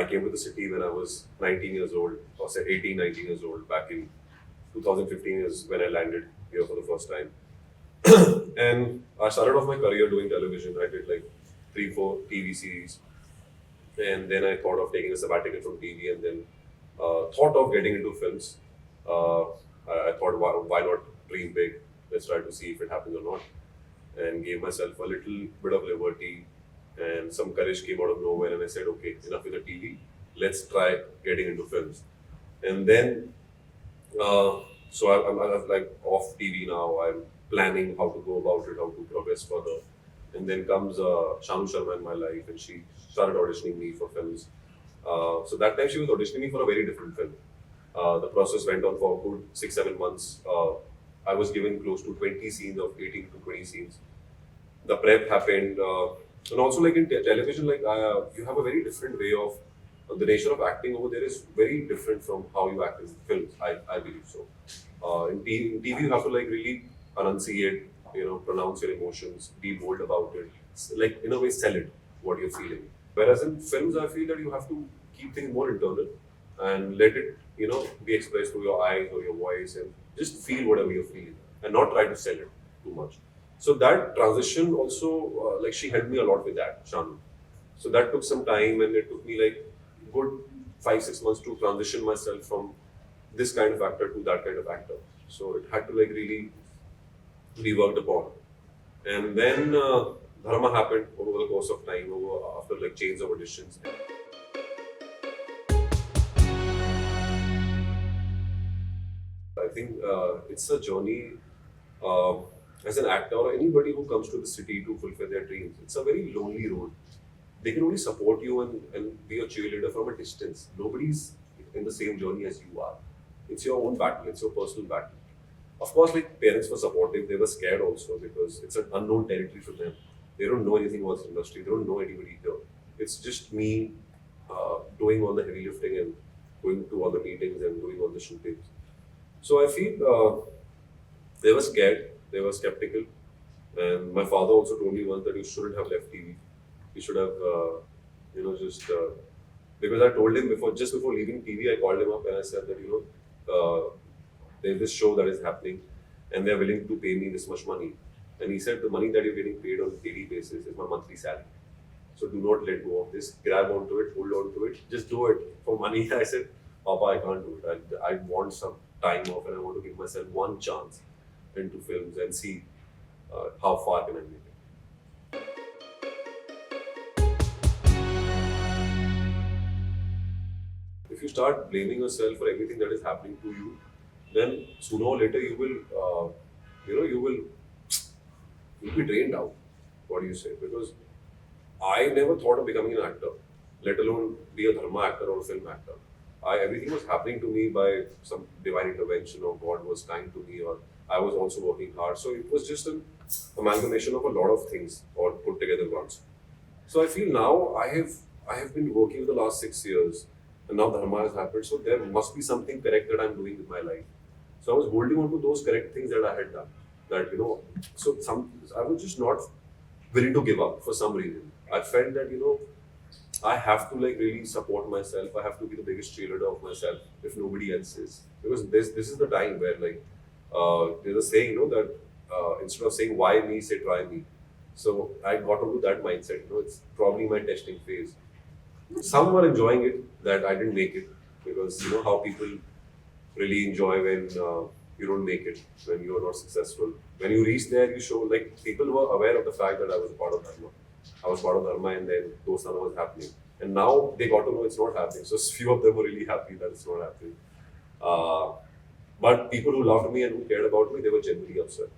came to the city when I was 19 years old, or say 18, 19 years old. Back in 2015 is when I landed here for the first time. And I started off my career doing television. I did like 3, 4 TV series. And then I thought of taking a sabbatical from TV and then thought of getting into films. I thought, why not dream big? Let's try to see if it happens or not. And gave myself a little bit of liberty and some courage came out of nowhere. And I said, okay, enough with the TV. Let's try getting into films. And then, I'm like off TV now. I'm planning how to go about it, how to progress further. And then comes Shanu Sharma in my life, and she started auditioning me for films. So that time she was auditioning me for a very different film. The process went on for a good 6, 7 months. I was given close to 20 scenes of 18 to 20 scenes. The prep happened, and also like in television, like you have a very different way of the nature of acting over there is very different from how you act in films. I believe so. In TV, you have to like really enunciate, pronounce your emotions, be bold about it, like in a way sell it what you're feeling. Whereas in films, I feel that you have to keep things more internal and let it, be expressed through your eyes or your voice and just feel whatever you're feeling and not try to sell it too much. So that transition also, like she helped me a lot with that, Shanu. So that took some time and it took me like good 5, 6 months to transition myself from this kind of actor to that kind of actor. So it had to like really be worked upon. And then Dharma happened over the course of time, after like chains of auditions. I think it's a journey as an actor or anybody who comes to the city to fulfill their dreams. It's a very lonely road. They can only support you and be a cheerleader from a distance. Nobody's in the same journey as you are. It's your own battle, it's your personal battle. Of course, like parents were supportive, they were scared also because it's an unknown territory for them. They don't know anything about this industry, they don't know anybody here. It's just me doing all the heavy lifting and going to all the meetings and doing all the shootings. So I feel they were scared, they were skeptical. And my father also told me once that you shouldn't have left TV. You should have, just because I told him just before leaving TV, I called him up and I said that, there's this show that is happening and they're willing to pay me this much money. And he said, the money that you're getting paid on a daily basis is my monthly salary. So do not let go of this. Grab onto it, hold on to it. Just do it for money. I said, Papa, I can't do it. I want some time off and I want to give myself one chance into films and see how far can I make it. If you start blaming yourself for everything that is happening to you, then sooner or later you'll be drained out. What do you say? Because I never thought of becoming an actor, let alone be a Dharma actor or a film actor. Everything was happening to me by some divine intervention, or God was kind to me, or I was also working hard. So it was just an amalgamation of a lot of things all put together once. So I feel now I have been working for the last 6 years, and now Dharma has happened. So there must be something correct that I'm doing with my life. So I was holding on to those correct things that I had done. That I was just not willing to give up for some reason. I felt that I have to like really support myself. I have to be the biggest cheerleader of myself if nobody else is. Because this is the time where like there's a saying that instead of saying why me, say try me. So I got into that mindset. It's probably my testing phase. Some were enjoying it that I didn't make it, because how people really enjoy when you don't make it, when you are not successful. When you reach there, you show, like, people were aware of the fact that I was a part of Dharma. I was part of Dharma, and then Dostana was happening. And now they got to know it's not happening. So few of them were really happy that it's not happening. But people who loved me and who cared about me, they were genuinely upset.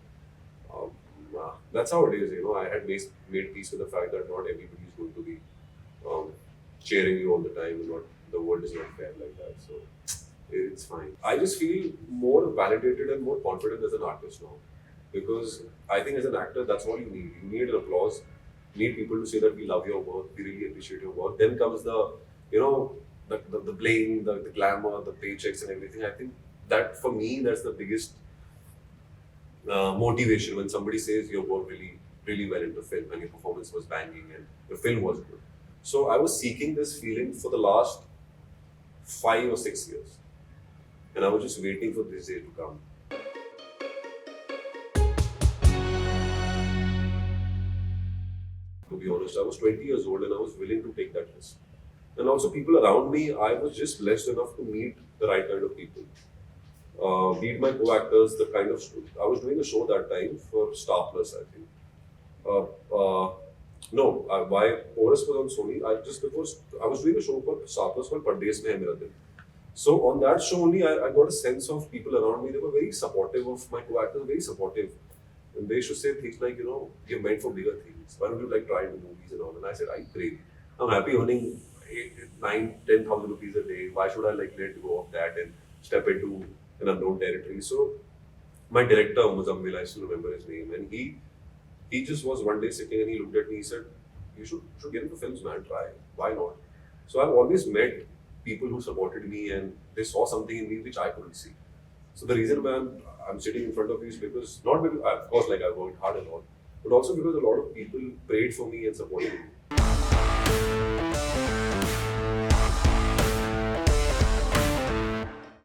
That's how it is. I had made peace with the fact that not everybody is going to be cheering you all the time, and the world is not fair like that. So it's fine. I just feel more validated and more confident as an artist now, because I think as an actor, that's all you need. You need an applause. You need people to say that we love your work, we really appreciate your work. Then comes the blame, the glamour, the paychecks and everything. I think that for me, that's the biggest motivation when somebody says your work really, really well in the film and your performance was banging and the film was good. So I was seeking this feeling for the last 5 or 6 years, and I was just waiting for this day to come. To be honest, I was 20 years old and I was willing to take that risk. And also, people around me, I was just blessed enough to meet the right kind of people. Meet my co-actors, the kind of I was doing a show that time for Star Plus, I think. Uh, uh, no, why Horus was on Sony. I just because I was doing a show for Star Plus called Pardes, Mera. So on that show only, I got a sense of people around me. They were very supportive of my co-actors, very supportive. And they should say things like, you're meant for bigger things. Why don't you like try the movies and all? And I said, I pray. I'm happy earning 8, 9, 10,000 rupees a day. Why should I like let go of that and step into an unknown territory? So my director, Muzammil, I still remember his name, and he just was one day sitting and he looked at me, he said, you should get into films, man, try. Why not? So I've always met people who supported me and they saw something in me which I couldn't see. So the reason why I'm sitting in front of you is because, not because, of course, like I worked hard and all, but also because a lot of people prayed for me and supported me.